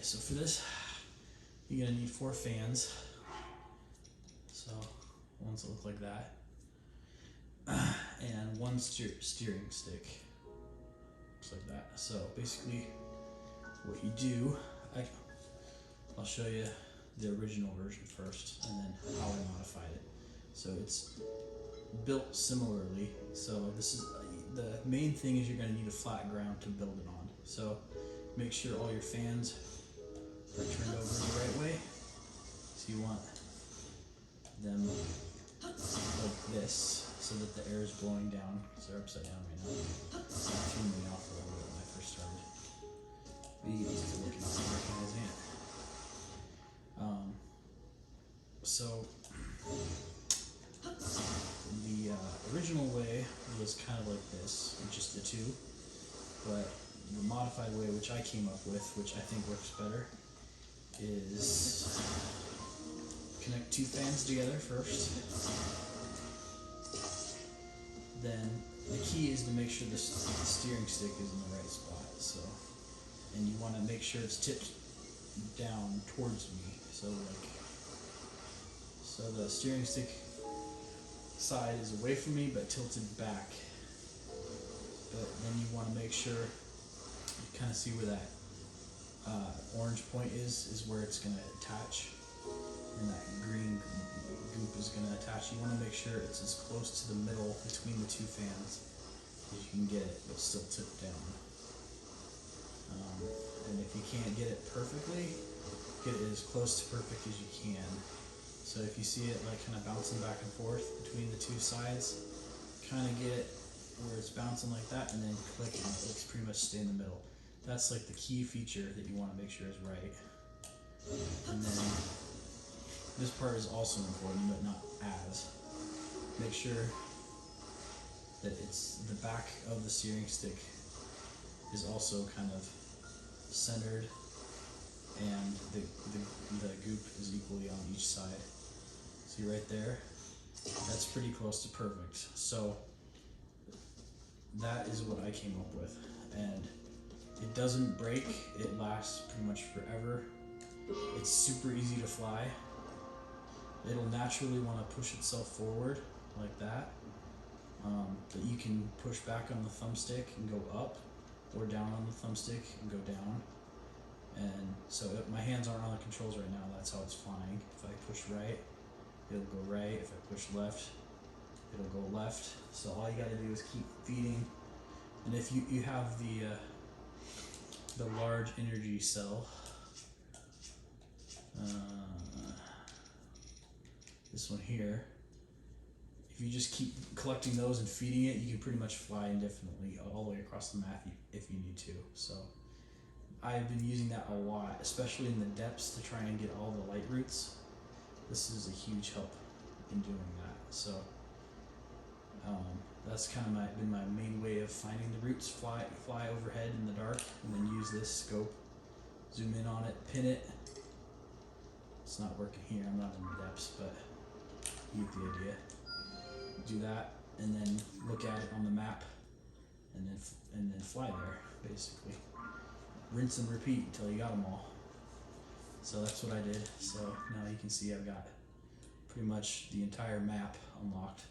Alright, so for this, you're gonna need 4 fans. So, ones that look like that. And 1 steering stick. Looks like that. So, basically, what you do, I'll show you the original version first, and then how I modified it. So, it's built similarly. So, this is the main thing is you're going to need a flat ground to build it on. So, make sure all your fans are turned over the right way. So, you want them like this, so that the air is blowing down. So they're upside down right now. It threw me off a little bit when I first started. But you get used to looking at recognizing it. So the original way was kind of like this, with just the 2. But the modified way, which I came up with, which I think works better, is connect 2 fans together first. Then the key is to make sure the steering stick is in the right spot. So, and you want to make sure it's tipped down towards me. So the steering stick side is away from me but tilted back. But then you want to make sure you kind of see where that orange point is where it's going to attach, and that green goop is going to attach. You want to make sure it's as close to the middle between the 2 fans as you can get it, but still tipped down. And if you can't get it perfectly, get it as close to perfect as you can. So if you see it like kind of bouncing back and forth between the 2 sides, kind of get it where it's bouncing like that, and then click and it's pretty much stay in the middle. That's like the key feature that you want to make sure is right. And then this part is also important, but not as. Make sure that it's the back of the steering stick is also kind of centered, and the goop is equally on each side. See right there? That's pretty close to perfect. So that is what I came up with, and it doesn't break. It lasts pretty much forever. It's super easy to fly. It'll naturally want to push itself forward like that, but you can push back on the thumbstick and go up, or down on the thumbstick and go down. And so if my hands aren't on the controls right now, that's how it's flying. If I push right, it'll go right. If I push left, it'll go left. So all you gotta do is keep feeding. And if you have the large energy cell, this one here, if you just keep collecting those and feeding it, you can pretty much fly indefinitely all the way across the map if you need to. So I've been using that a lot, especially in the depths, to try and get all the light routes. This is a huge help in doing that. So that's kind of been my main way of finding the routes. Fly overhead in the dark, and then use this scope, zoom in on it, pin it. It's not working here, I'm not in the depths, but you get the idea. Do that, and then look at it on the map, and then fly there, basically. Rinse and repeat until you got them all. So that's what I did. So now you can see I've got pretty much the entire map unlocked.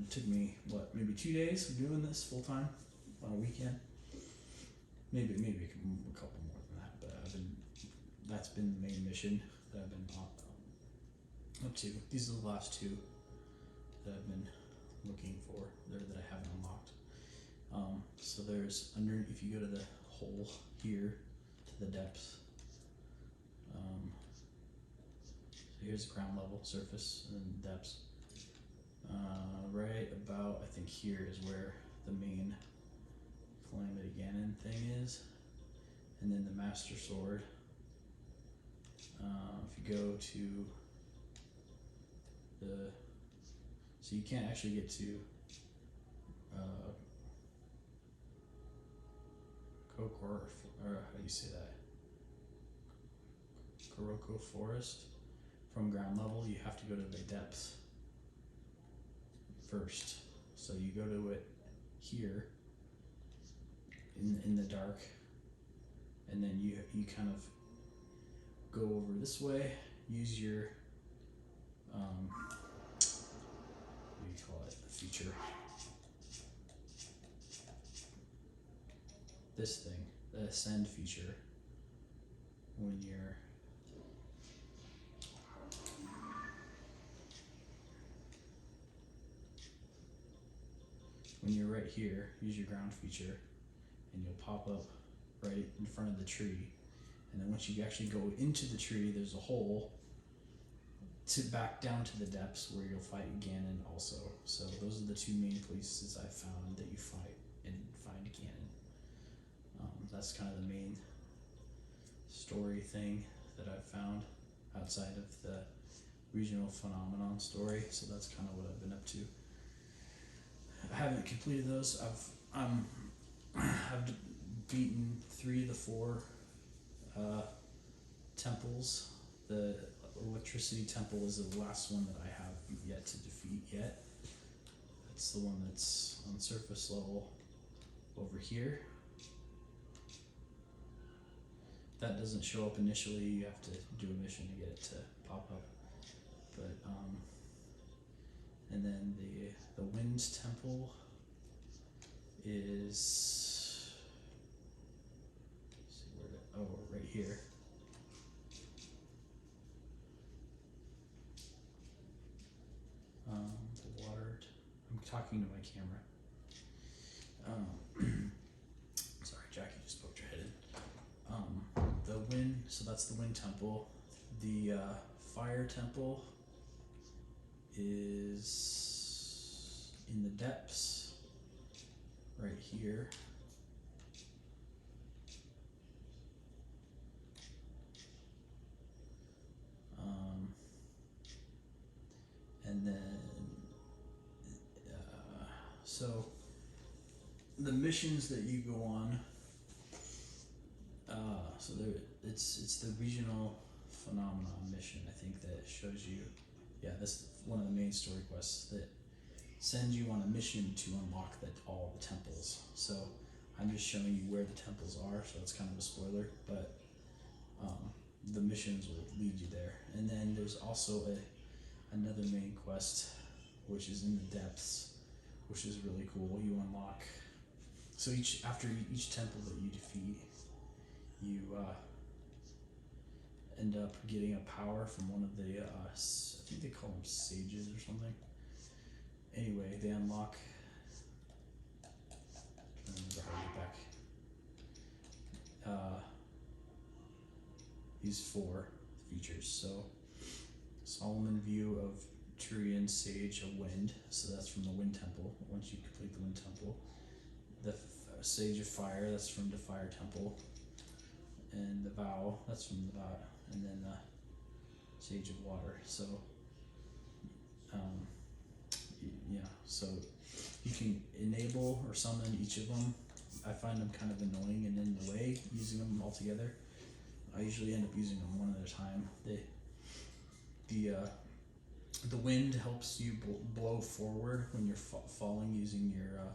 It took me, maybe 2 days of doing this full time on a weekend. Maybe a couple more than that, but that's been the main mission that I've been up to. These are the last 2 that I've been looking for, that I haven't unlocked. So there's if you go to the hole here, to the depths. So here's ground level, surface, and depths. Right about, I think here is where the main Calamity Ganon thing is, and then the Master Sword. If you go to so you can't actually get to Kokor, or how do you say that? Koroko Forest. From ground level, you have to go to the depths first. So you go to it here in the dark, and then you kind of go over this way, use your what do you call it, feature, this thing, the ascend feature, when you're right here, use your ground feature, and you'll pop up right in front of the tree. And then once you actually go into the tree, there's a hole to back down to the depths where you'll fight Ganon also. So those are the two main places I found that you fight and find Ganon. That's kind of the main story thing that I've found outside of the regional phenomenon story. So that's kind of what I've been up to. I haven't completed those. I've beaten 3 of the 4 temples. The electricity temple is the last one that I have yet to defeat yet. It's the one that's on surface level over here. That doesn't show up initially. You have to do a mission to get it to pop up. But and then the wind temple is, let's see where right here. The water. I'm talking to my camera. Sorry, Jackie just poked her head in. The wind. So that's the wind temple. The fire temple is in the depths right here. And then so the missions that you go on, so there it's the regional phenomenon mission, I think, that shows you, yeah, this is one of the main story quests that sends you on a mission to unlock all the temples. So I'm just showing you where the temples are, so it's kind of a spoiler, but the missions will lead you there. And then there's also another main quest, which is in the depths, which is really cool. You unlock, so after each temple that you defeat, you end up getting a power from one of the I think they call them sages or something. Anyway, they unlock, I don't remember how to get back, these 4 features. So Solomon view of Turian Sage of Wind, so that's from the Wind Temple. Once you complete the Wind Temple, the Sage of Fire, that's from the Fire Temple, and the Vow, that's from the Vow, and then the Sage of Water. So yeah, so you can enable or summon each of them. I find them kind of annoying and in the way using them all together. I usually end up using them one at a time. The wind helps you blow forward when you're falling using your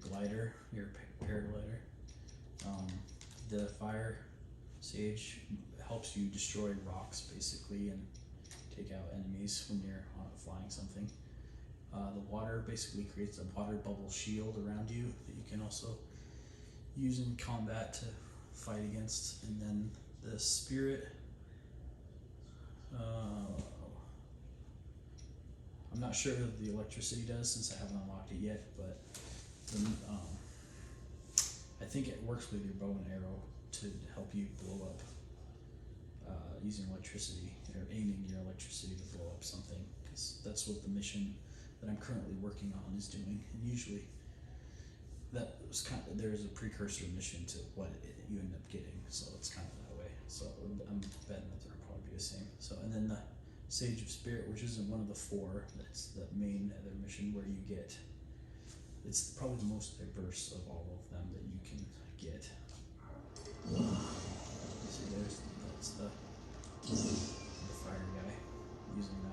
glider, your paraglider. The fire sage helps you destroy rocks basically and take out enemies when you're flying something. The water basically creates a water bubble shield around you that you can also use in combat to fight against. And then the spirit, I'm not sure what the electricity does since I haven't unlocked it yet, but I think it works with your bow and arrow to help you blow up using electricity, or aiming your electricity to blow up something, because that's what the mission that I'm currently working on is doing. And usually that was there's a precursor mission to what you end up getting, so it's kind of that way. So I'm betting that they'll probably be the same. So, and then the Sage of Spirit, which isn't one of the 4, that's the main other mission where you get, it's probably the most diverse of all of them that you can get. See, that's the fire guy using that.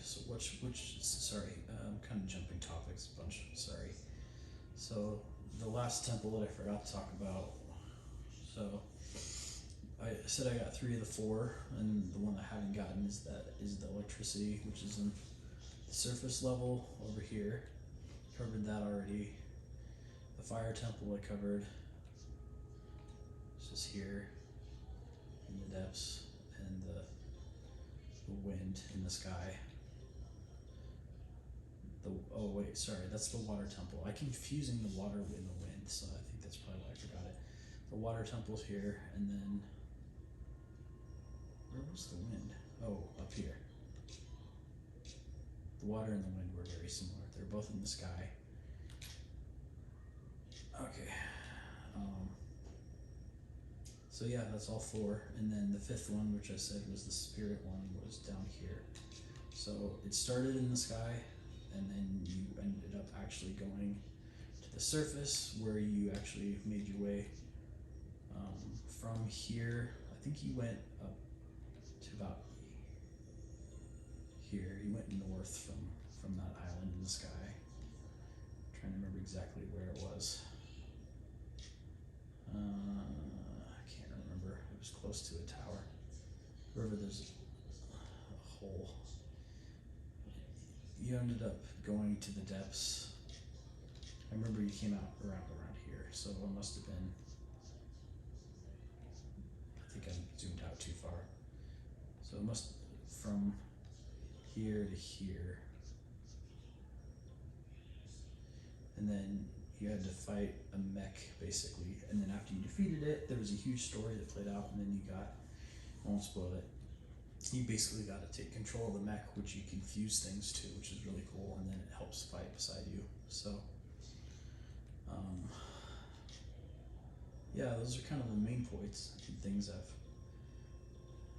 So sorry, I'm kind of jumping topics a bunch. Sorry. So the last temple that I forgot to talk about. So I said I got 3 of the 4, and the one I haven't gotten is the electricity, which is in the surface level over here. Covered that already. The fire temple I covered. This is here in the depths, and the wind in the sky. Oh wait, sorry, that's the water temple. I'm confusing the water with the wind, so I think that's probably why I forgot it. The water temple's here, and then where was the wind? Oh, up here. The water and the wind were very similar. They're both in the sky. Okay. So yeah, that's all 4, and then the 5th one, which I said was the spirit one, was down here. So it started in the sky, and then you ended up actually going to the surface, where you actually made your way from here. I think you went up to about here. You went north from that island in the sky. I'm trying to remember exactly where it was. I can't remember. It was close to a tower. Wherever there's a hole. You ended up going to the depths. I remember you came out around here, so it must have been. I think I zoomed out too far. So it must from here to here, and then you had to fight a mech basically. And then after you defeated it, there was a huge story that played out, and then you got. I won't spoil it. You basically got to take control of the mech, which you can fuse things to, which is really cool, and then it helps fight beside you. So, yeah, those are kind of the main points and things I've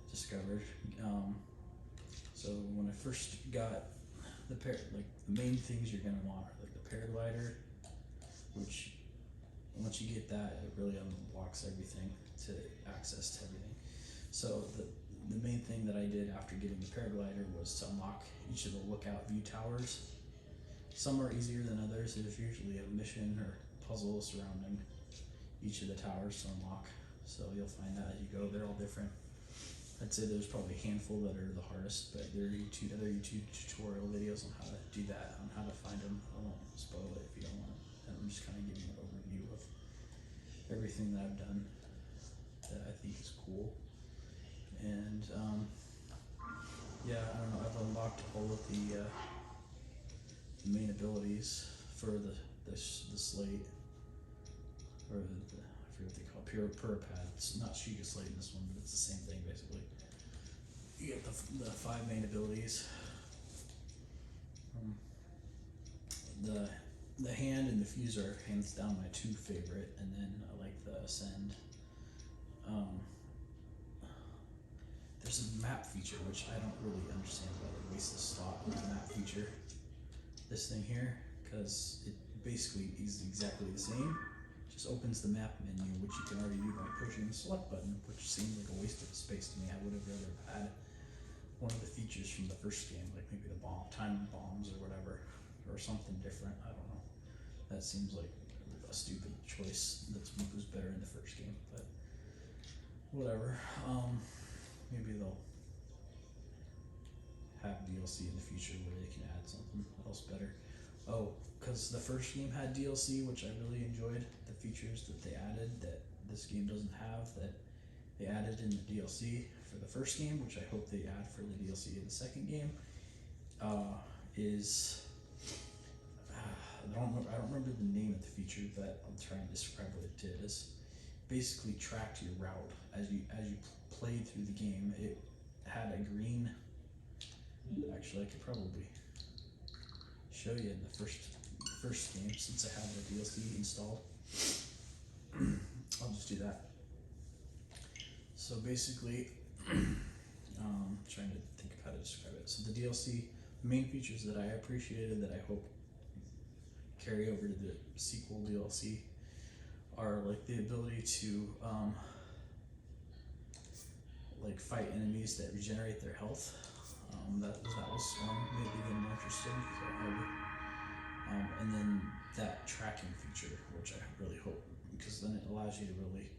discovered. So when I first got the main things you're gonna want are like the paraglider, which once you get that, it really unlocks everything to access to everything. So the main thing that I did after getting the paraglider was to unlock each of the lookout view towers. Some are easier than others. There's usually a mission or puzzle surrounding each of the towers to unlock. So you'll find that as you go. They're all different. I'd say there's probably a handful that are the hardest, but there are other YouTube tutorial videos on how to do that, on how to find them. I won't spoil it if you don't want it. I'm just kind of giving an overview of everything that I've done that I think is cool. And yeah, I don't know. I've unlocked all of the main abilities for the slate, or I forget what they call it, Puripad. It's not Sheikah Slate in this one, but it's the same thing basically. You get the 5 main abilities. The hand and the fuse are hands down my 2 favorite, and then I like the ascend. There's a map feature, which I don't really understand why they waste the slot on the map feature. This thing here, because it basically is exactly the same. Just opens the map menu, which you can already do by pushing the select button, which seemed like a waste of space to me. I would have rather had one of the features from the first game, like maybe the time bombs or whatever, or something different. I don't know. That seems like a stupid choice. That was better in the first game, but whatever. Maybe they'll have DLC in the future where they can add something else better. Oh, because the first game had DLC, which I really enjoyed. The features that they added that this game doesn't have, that they added in the DLC for the first game, which I hope they add for the DLC in the second game, is I don't remember the name of the feature, but I'll try and describe what it did. Is basically tracked your route as you played through the game. It had a green. Actually, I could probably show you in the first game, since I have the DLC installed. I'll just do that. So basically, trying to think of how to describe it. So the DLC, the main features that I appreciated that I hope carry over to the sequel DLC are like the ability to like fight enemies that regenerate their health. That was one maybe getting more interested. So and then that tracking feature, which I really hope, because then it allows you to really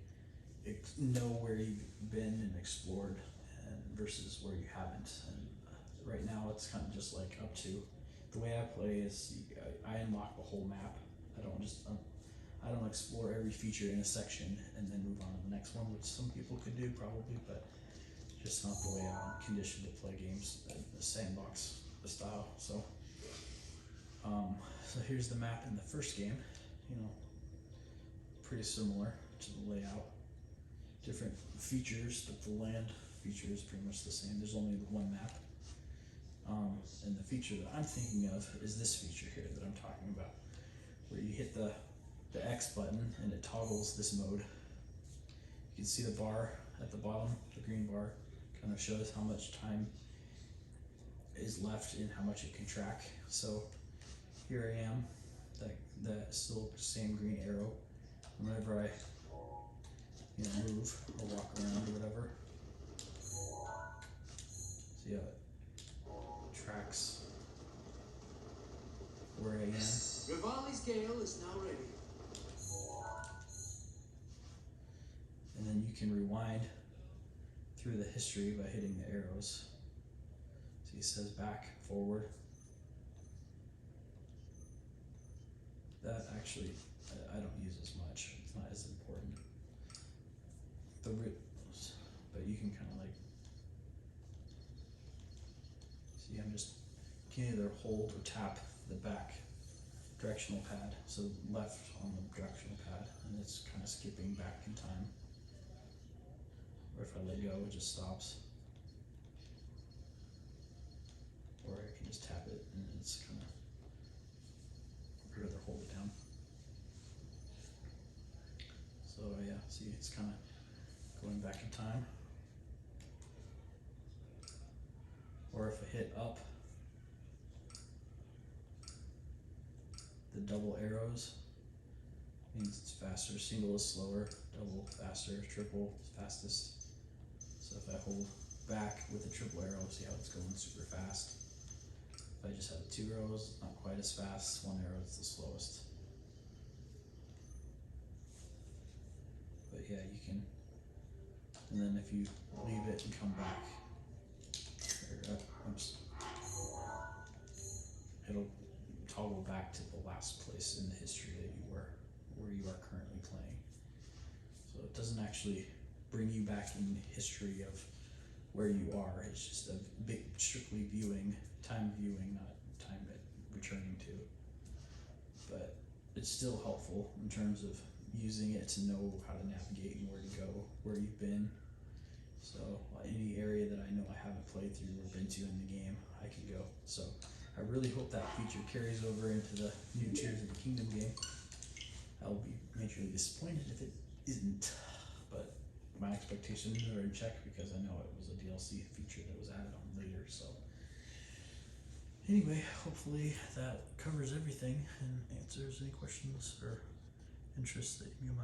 know where you've been and explored, and versus where you haven't. And right now, it's kind of just like up to the way I play is I unlock the whole map. I don't just I don't explore every feature in a section and then move on to the next one, which some people could do probably, but just not the way I'm conditioned to play games in the sandbox style. So here's the map in the first game. Pretty similar to the layout. Different features, but the land feature is pretty much the same. There's only the one map. And the feature that I'm thinking of is this feature here that I'm talking about, where you hit the X button and it toggles this mode. You can see the bar at the bottom, the green bar, kind of shows how much time is left and how much it can track. So here I am, that still same green arrow. Whenever I move or walk around or whatever, see how it tracks where I am. Rivali's Gale is now ready. And then you can rewind through the history by hitting the arrows. See, it says back, forward. That actually, I don't use as much. It's not as important. But you can kind of like, see, you can either hold or tap the back directional pad. So left on the directional pad, and it's kind of skipping back in time. Or if I let go, it just stops. Or I can just tap it and it's kind of, I'd rather hold it down. So yeah, see, it's kind of going back in time. Or if I hit up, the double arrows means it's faster. Single is slower, double faster, triple fastest. So if I hold back with the triple arrow, see how it's going super fast. If I just have 2 arrows, not quite as fast. 1 arrow is the slowest. But yeah, you can, and then if you leave it and come back, it'll toggle back to the last place in the history that you were, where you are currently playing. So it doesn't actually bring you back in history of where you are. It's just a big, strictly time viewing, not time returning to. But it's still helpful in terms of using it to know how to navigate and where to go, where you've been. So any area that I know I haven't played through or been to in the game, I can go. So I really hope that feature carries over into the new Tears of the Kingdom game. I'll be majorly disappointed if it isn't, but my expectations are in check because I know it was a DLC feature that was added on later. So anyway, hopefully that covers everything and answers any questions or interests that you might